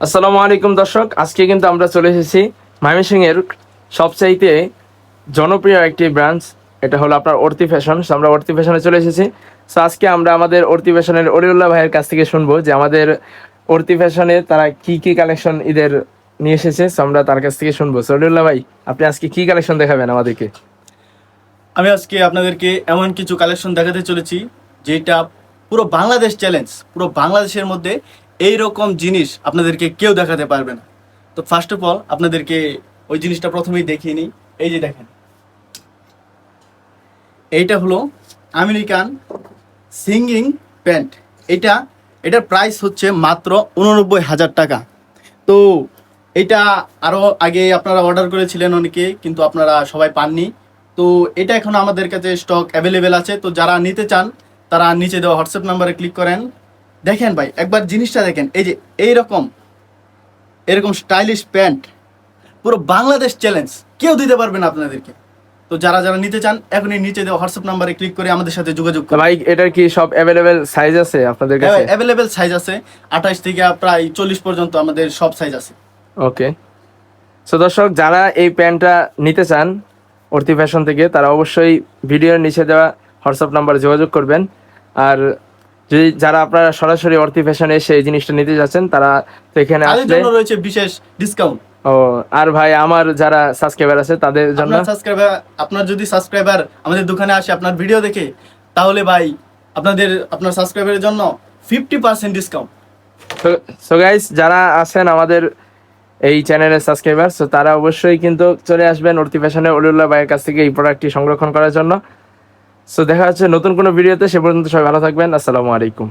আসসালামু আলাইকুম দর্শক, আজকে কিন্তু আমরা চলে এসেছি ময়মনসিংহের সবচাইতে জনপ্রিয় একটি ব্রাঞ্চ। এটা হলো আপনার অর্তি ফ্যাশন। So, আমরা অর্তি ফ্যাশনে চলে এসেছি। সো আজকে আমরা আমাদের অর্তি ফ্যাশনের অলিউল্লাহ ভাইয়ের কাছ থেকে শুনবো যে আমাদের অর্তি ফ্যাশনে তারা কি কি কালেকশন ঈদের নিয়ে এসেছে। So, আমরা তার কাছ থেকে শুনবো। সো অলিউল্লাহ ভাই, আপনি আজকে কি কালেকশন দেখাবেন আমাদেরকে? আমি আজকে আপনাদেরকে এমন কিছু কালেকশন দেখাতে চলেছি যেটা পুরো বাংলাদেশ চ্যালেঞ্জ। পুরো বাংলাদেশের মধ্যে এই রকম জিনিস আপনাদেরকে কেউ দেখাতে পারবে না। তো ফার্স্ট অফ অল আপনাদেরকে ওই জিনিসটা প্রথমেই দেখিয়ে নিই। এই যে দেখেন, এইটা হলো আমেরিকান সিঙ্গিং প্যান্ট। এটার প্রাইস হচ্ছে মাত্র 89,000 টাকা। তো এটা আরও আগে আপনারা অর্ডার করেছিলেন অনেকে, কিন্তু আপনারা সবাই পাননি। তো এটা এখন আমাদের কাছে স্টক অ্যাভেলেবেল আছে। তো যারা নিতে চান তারা নিচে দেওয়া হোয়াটসঅ্যাপ নাম্বারে ক্লিক করেন। দেখেন ভাই, একবার জিনিসটা দেখেন। এই যে এরকম স্টাইলিশ প্যান্ট পুরো বাংলাদেশ চ্যালেঞ্জ, কেউ দিতে পারবে না আপনাদেরকে। তো যারা যারা নিতে চান এখনই নিচে দেওয়া হোয়াটসঅ্যাপ নাম্বারে ক্লিক করে আমাদের সাথে যোগাযোগ তো করুন। ভাই, এটার কি সব অ্যাভেলেবেল সাইজ আছে আপনাদের কাছে? অ্যাভেলেবেল সাইজ আছে, 28 থেকে প্রায় 40 পর্যন্ত আমাদের সব সাইজ আছে। ওকে। সো দর্শক, যারা এই প্যান্টটা নিতে চান অর্তি ফ্যাশন থেকে, তারা অবশ্যই ভিডিওর নিচে দেওয়া হোয়াটসঅ্যাপ নাম্বারে যোগাযোগ করবেন। আর যদি যারা আপনারা সরাসরি অর্তি ফ্যাশনে এসে এই জিনিসটা নিতে যাচ্ছেন, তারা তো এখানে তাদের আসলে জন্য রয়েছে বিশেষ ডিসকাউন্ট। ও, আর ভাই আমার যারা সাবস্ক্রাইবার আছে তাদের জন্য আপনার যদি সাবস্ক্রাইবার আমাদের দোকানে আসে আপনার ভিডিও দেখে, তাহলে ভাই আপনার সাবস্ক্রাইবারের জন্য 50% ডিসকাউন্ট। সো গাইস, যারা আছেন আমাদের এই চ্যানেলের সাবস্ক্রাইবার, সো তারা অবশ্যই কিন্তু চলে আসবেন অর্তি ফ্যাশনে অলিউল্লাহ ভাইয়ের কাছ থেকে এই প্রোডাক্টটি সংরক্ষণ করার জন্য। সো দেখা হচ্ছে নতুন কোনো ভিডিওতে। সে পর্যন্ত সবাই ভালো থাকবেন। আসসালামু আলাইকুম।